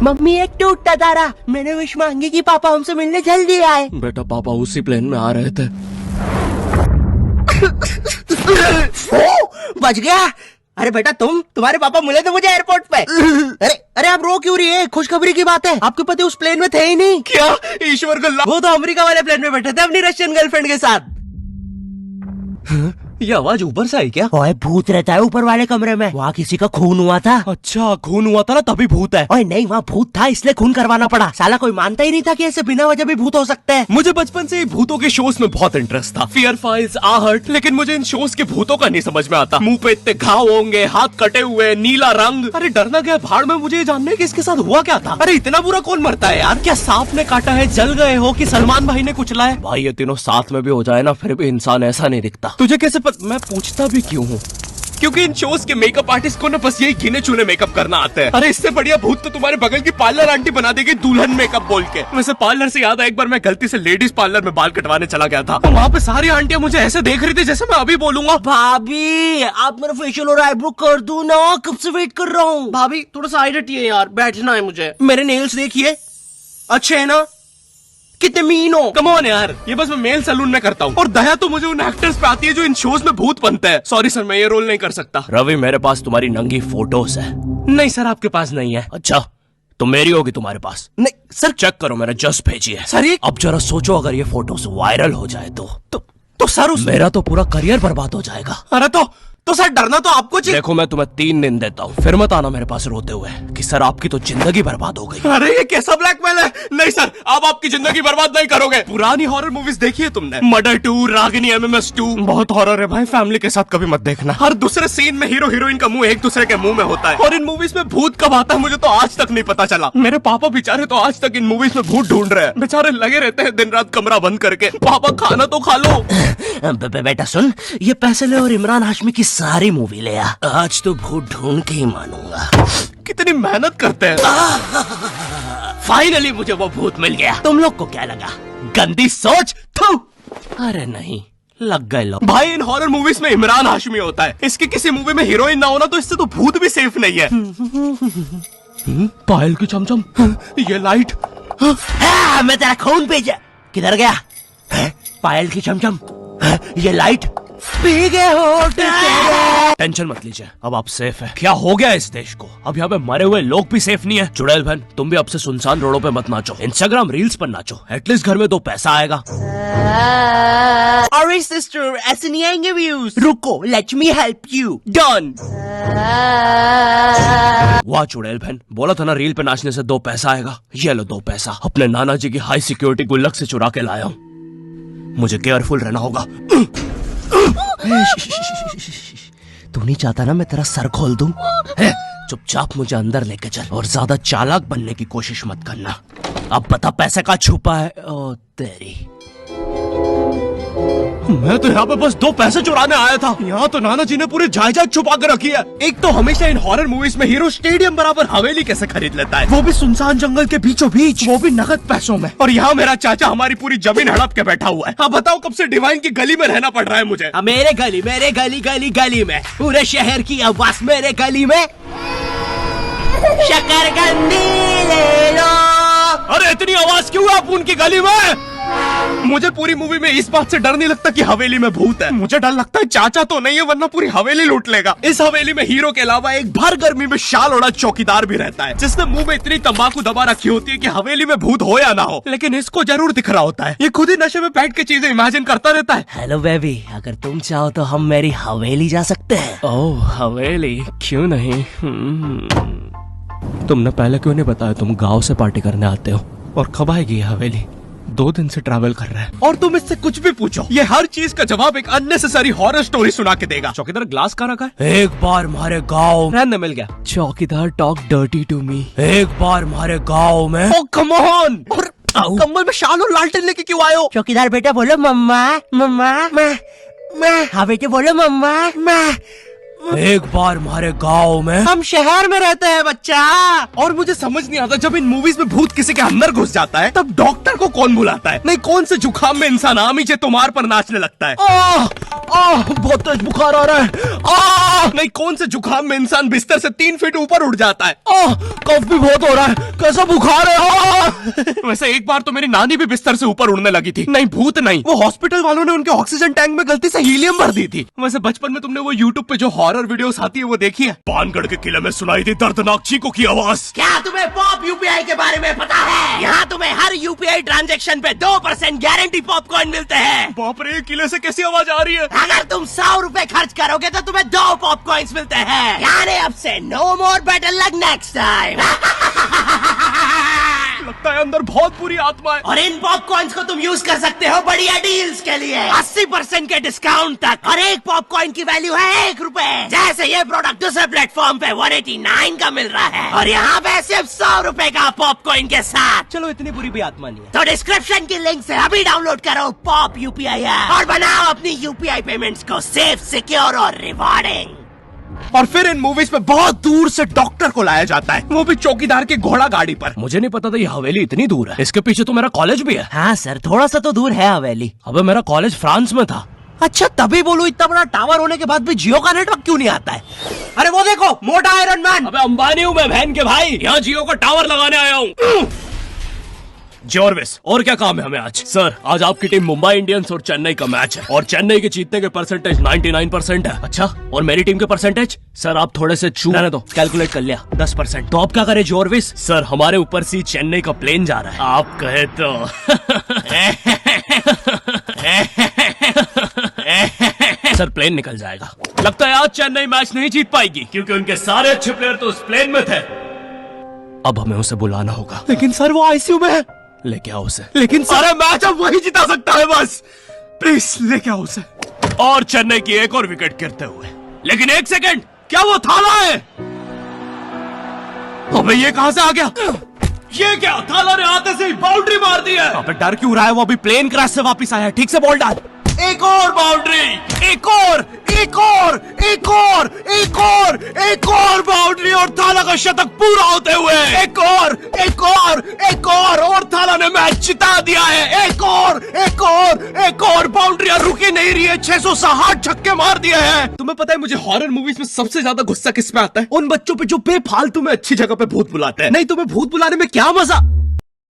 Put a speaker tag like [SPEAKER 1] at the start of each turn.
[SPEAKER 1] Mummy एक टूटता तारा, मैंने विश मांगी कि पापा हमसे मिलने जल्दी आए।
[SPEAKER 2] बेटा पापा उसी प्लेन में आ रहे थे।
[SPEAKER 1] बच गया। अरे बेटा तुम्हारे पापा मिले थे मुझे एयरपोर्ट पे। अरे अरे आप रो क्यों रही है? खुशखबरी की बात है, आपके पति उस प्लेन में थे ही नहीं।
[SPEAKER 2] क्या? ईश्वर को
[SPEAKER 1] वो तो अमेरिका वाले प्लेन में बैठे थे अपनी रशियन गर्लफ्रेंड के साथ।
[SPEAKER 2] ये आवाज ऊपर से आई क्या?
[SPEAKER 1] ओए भूत रहता है ऊपर वाले कमरे में, वहाँ किसी का खून हुआ था।
[SPEAKER 2] अच्छा खून हुआ था ना तभी भूत है।
[SPEAKER 1] ओए नहीं, वहाँ भूत था इसलिए खून करवाना पड़ा। साला कोई मानता ही नहीं था कि ऐसे बिना वजह भी भूत हो सकते हैं।
[SPEAKER 2] मुझे बचपन से ही भूतों के शोज में बहुत इंटरेस्ट था, फियर फाइल्स, आहट, लेकिन मुझे इन शोज के भूतों का नहीं समझ में आता। मुंह पे इतने घाव होंगे, हाथ कटे हुए, नीला रंग। अरे डरना क्या भाड़ में, मुझे ये जानना है कि इसके साथ हुआ क्या था। अरे इतना बुरा कौन मरता है यार? क्या सांप ने काटा है, जल गए हो कि सलमान भाई ने कुचला है? भाई ये तीनों साथ में भी हो जाए ना फिर भी इंसान ऐसा नहीं दिखता। तुझे कैसे मैं पूछता भी क्यों हूँ? क्योंकि इन शोज के मेकअप आर्टिस्ट को ना बस यही गिने चुने मेकअप करना आता है। अरे इससे बढ़िया भूत तो तुम्हारे बगल की पार्लर आंटी बना देगी दुल्हन मेकअप बोल के। वैसे पार्लर से याद है, एक बार मैं गलती से लेडीज पार्लर में बाल कटवाने चला गया था, तो वहाँ पे सारी आंटियां मुझे ऐसे देख रही थी जैसे मैं अभी बोलूंगा
[SPEAKER 1] भाभी आप मेरा फेशियल और आईब्रो कर दो ना, कब से वेट कर रहा हूँ।
[SPEAKER 2] भाभी थोड़ा सा साइड हटिए यार, बैठना है मुझे।
[SPEAKER 1] मेरे नेल्स देखिए,
[SPEAKER 2] अच्छे है ना?
[SPEAKER 1] कितने मीन हो।
[SPEAKER 2] कम ऑन यार, ये बस मैं मेल सैलून में करता हूँ। और दया तो मुझे उन एक्टर्स पे आती है जो इन शोज में भूत बनते हैं। सॉरी सर, मैं ये रोल नहीं कर सकता। रवि मेरे पास तुम्हारी नंगी फोटोज है। नहीं सर आपके पास नहीं है। अच्छा तो मेरी होगी तुम्हारे पास?
[SPEAKER 1] नहीं सर।
[SPEAKER 2] चेक करो, मैंने जस्ट भेजी है।
[SPEAKER 1] सर ये
[SPEAKER 2] अब जरा सोचो, अगर ये फोटोज वायरल हो जाए तो
[SPEAKER 1] सर
[SPEAKER 2] मेरा तो पूरा करियर बर्बाद हो जाएगा।
[SPEAKER 1] अरे तो सर डरना तो आपको चाहिए।
[SPEAKER 2] देखो मैं तुम्हें 3 दिन देता हूँ, फिर मत आना मेरे पास रोते हुए कि सर आपकी तो जिंदगी बर्बाद हो गई।
[SPEAKER 1] अरे ये कैसा ब्लैकमेल है?
[SPEAKER 2] नहीं सर, आप आपकी जिंदगी बर्बाद नहीं करोगे। पुरानी हॉरर मूवीज देखी है तुमने? मर्डर 2, रागिनी, MMS 2, बहुत हॉरर है भाई। फैमिली के साथ कभी मत देखना। हर दूसरे सीन में हीरो हीरोइन का मुंह एक दूसरे के मुंह में होता है। और इन मूवीज में भूत कब आता है मुझे तो आज तक नहीं पता चला। मेरे पापा बेचारे तो आज तक इन मूवीज में भूत ढूंढ रहे हैं। बेचारे लगे रहते हैं दिन रात कमरा बंद करके। पापा खाना तो खा लो।
[SPEAKER 1] बेटा सुन, ये पैसे ले और इमरान हाशमी की सारी मूवी ले आ। आज तो भूत ढूंढ के ही मानूंगा।
[SPEAKER 2] कितनी मेहनत करते हैं।
[SPEAKER 1] फाइनली मुझे वो भूत मिल गया। तुम लोग को क्या लगा? गंदी सोच। थू। अरे नहीं, लग गए लोग।
[SPEAKER 2] भाई इन हॉरर मूवीज में इमरान हाशमी होता है, इसकी किसी मूवी में हीरोइन ना होना तो इससे तो भूत भी सेफ नहीं है। पायल की चमचम, ये लाइट।
[SPEAKER 1] मैं तेरा खून भेजा। किधर गया? पायल की चमचम, ये लाइट पी गए हो।
[SPEAKER 2] टेंशन मत लीजिए, अब आप सेफ है। क्या हो गया इस देश को? अब यहाँ पे मरे हुए लोग भी सेफ नहीं है। चुड़ैल बहन तुम भी अब से सुनसान रोडों पे मत नाचो, इंस्टाग्राम रील्स पर नाचो, एटलीस्ट घर में 2 पैसा आएगा।
[SPEAKER 1] अरे सिस्टर ऐसे नहीं आएंगे व्यूज। रुको, let me help you.
[SPEAKER 2] Done. वाह चुड़ैल बहन, बोला था ना रील पे नाचने से 2 पैसा आएगा। ये लो 2 पैसा, अपने नाना जी की हाई सिक्योरिटी गुल्लक से चुरा के लाया हूँ। मुझे केयरफुल रहना होगा।
[SPEAKER 1] तू नहीं चाहता ना मैं तेरा सर खोल दूं?
[SPEAKER 2] चुपचाप मुझे अंदर लेके चल और ज्यादा चालाक बनने की कोशिश मत करना। अब बता पैसे का छुपा है? ओ तेरी, मैं तो यहाँ पे बस 2 पैसे चुराने आया था। यहाँ तो नाना जी ने पूरी जायदाद छुपा कर रखी है। एक तो हमेशा इन हॉरर मूवीज में हीरो स्टेडियम बराबर हवेली कैसे खरीद लेता है, वो भी सुनसान जंगल के बीचों बीच, वो भी नगद पैसों में। और यहाँ मेरा चाचा हमारी पूरी जमीन हड़प के बैठा हुआ है। अब बताओ कब से डिवाइन की गली में रहना पड़ रहा है मुझे।
[SPEAKER 1] मेरे गली में पूरे शहर की आवाज मेरे गली में। शकरकंदी ले लो।
[SPEAKER 2] अरे इतनी आवाज क्यों है आप उनकी गली में? मुझे पूरी मूवी में इस बात से डर नहीं लगता कि हवेली में भूत है, मुझे डर लगता है चाचा तो नहीं है वरना पूरी हवेली लूट लेगा। इस हवेली में हीरो के अलावा एक भर गर्मी में शाल ओढ़ा चौकीदार भी रहता है, जिसने मुंह में इतनी तंबाकू दबा रखी होती है कि हवेली में भूत हो या ना हो, लेकिन इसको जरूर दिख रहा होता है। ये खुद ही नशे में बैठ के चीजें इमेजिन करता रहता है।
[SPEAKER 1] हेलो बेबी, अगर तुम चाहो तो हम मेरी हवेली जा सकते हैं।
[SPEAKER 2] ओह हवेली, क्यों नहीं? तुमने पहले क्यों नहीं बताया तुम गाँव से पार्टी करने आते हो? और कब आएगी ये हवेली? 2 दिन से ट्रैवल कर रहा है और तुम इससे कुछ भी पूछो, ये हर चीज का जवाब एक अननेसेसरी हॉरर स्टोरी सुना के देगा। चौकीदार ग्लास कहाँ रखा है? एक बार हमारे गाँव रहने मिल गया। चौकीदार टॉक डर्टी टू मी। एक बार हमारे गाँव में। ओह कम ऑन। और कम्बल में शाल और लालटेन लेके क्यों आए हो?
[SPEAKER 1] चौकीदार बेटा बोलो मम्मा मम्मा। मैं हाँ बेटे बोलो मम्मा। मैं
[SPEAKER 2] एक बार हमारे गांव में।
[SPEAKER 1] हम शहर में रहते हैं बच्चा।
[SPEAKER 2] और मुझे समझ नहीं आता, जब इन मूवीज में भूत किसी के अंदर घुस जाता है तब डॉक्टर को कौन बुलाता है? नहीं कौन से जुकाम में इंसान आमीचे तुम्हार पर नाचने लगता है? बहुत तेज बुखार आ रहा है। नहीं कौन से जुकाम में इंसान बिस्तर से 3 फीट ऊपर उठ जाता है? कफ भी बहुत हो रहा है।
[SPEAKER 1] कैसा बुखार है?
[SPEAKER 2] वैसे एक बार तो मेरी नानी भी बिस्तर से ऊपर उड़ने लगी थी। नहीं भूत नहीं, वो हॉस्पिटल वालों ने उनके ऑक्सीजन टैंक में गलती से हीलियम भर दी थी। वैसे बचपन में तुमने वो यूट्यूब पे जो हॉरर वीडियोस आती है वो देखी है? पानगढ़ के किले में सुनाई थी दर्दनाक चीखों की आवाज।
[SPEAKER 1] क्या तुम्हें पॉप यूपीआई के बारे में पता है? यहाँ तुम्हें हर यूपीआई ट्रांजैक्शन पे 2% गारंटी पॉपकॉर्न मिलते हैं।
[SPEAKER 2] बाप रे, किले से कैसी आवाज आ रही है?
[SPEAKER 1] अगर तुम 100 रुपए खर्च करोगे तो तुम्हें 2 पॉपकॉर्न्स मिलते हैं। यानी अब से no more better luck next time.
[SPEAKER 2] लगता है अंदर बहुत बुरी आत्मा है।
[SPEAKER 1] और इन पॉपकॉर्न्स को तुम यूज कर सकते हो बढ़िया डील्स के लिए 80% के डिस्काउंट तक। और एक पॉपकॉर्न की वैल्यू है 1 रुपए। जैसे ये प्रोडक्ट दूसरे प्लेटफॉर्म पे 189 का मिल रहा है और यहाँ पे सिर्फ 100 रुपए का पॉपकॉर्न के साथ।
[SPEAKER 2] चलो इतनी बुरी भी आत्मा नहीं है।
[SPEAKER 1] तो डिस्क्रिप्शन की लिंक से अभी डाउनलोड करो पॉप यूपीआई ऐप और बनाओ अपनी यूपीआई पेमेंट्स को सेफ, सिक्योर और रिवॉर्डिंग।
[SPEAKER 2] और फिर इन मूवीज में बहुत दूर से डॉक्टर को लाया जाता है, वो भी चौकीदार की घोड़ा गाड़ी पर। मुझे नहीं पता था ये हवेली इतनी दूर है। इसके पीछे तो मेरा कॉलेज भी है।
[SPEAKER 1] हाँ सर, थोड़ा सा तो दूर है हवेली।
[SPEAKER 2] अबे मेरा कॉलेज फ्रांस में था।
[SPEAKER 1] अच्छा, तभी बोलो इतना बड़ा टावर होने के बाद भी जियो का नेटवर्क क्यों नहीं आता है? अरे वो देखो, मोटा आयरन मैन।
[SPEAKER 2] अबे अंबानी हूँ मैं बहन के भाई, यहाँ जियो का टावर लगाने आया हूँ। जॉर्विस, और क्या काम है हमें आज? सर, आज आपकी टीम मुंबई इंडियंस और चेन्नई का मैच है और चेन्नई के जीतने के परसेंटेज 99% है। अच्छा, और मेरी टीम के परसेंटेज? सर आप थोड़े से रहने दो, कैलकुलेट कर लिया 10%। तो आप क्या करें जॉर्विस? सर हमारे ऊपर से चेन्नई का प्लेन जा रहा है, आप कहे तो। सर प्लेन निकल जाएगा। लगता है आज चेन्नई मैच नहीं जीत पाएगी क्योंकि उनके सारे अच्छे प्लेयर तो उस प्लेन में थे। अब हमें उसे बुलाना होगा।
[SPEAKER 1] लेकिन सर वो आईसीयू में है।
[SPEAKER 2] लेके आओ उसे।
[SPEAKER 1] लेकिन
[SPEAKER 2] सारे मैच अब वही जिता सकता है बस। प्लीज लेके आओ उसे। और चेन्नई की एक और विकेट गिरते हुए। लेकिन एक सेकंड, क्या वो थाला है? अबे ये कहां से आ गया? ये क्या, थाला ने आते से ही बाउंड्री मार दी है। अबे डर क्यों रहा है? वो अभी प्लेन क्रैश से वापस आया है। ठीक से बॉल डाल। एक और बाउंड्री, एक और, एक और, एक और, एक और, एक और बाउंड्री और थाला का शतक पूरा होते हुए एक और, एक और, एक और थाला ने मैच जिता दिया है। एक और, एक और, एक और बाउंड्रियां रुकी नहीं रही है। 660 छक्के मार दिए हैं। तुम्हें पता है मुझे हॉरर मूवीज में सबसे ज्यादा गुस्सा किस पे आता है? उन बच्चों पे जो बेफालतू में अच्छी जगह पे भूत बुलाते हैं। नहीं, तुम्हें भूत बुलाने में क्या मजा?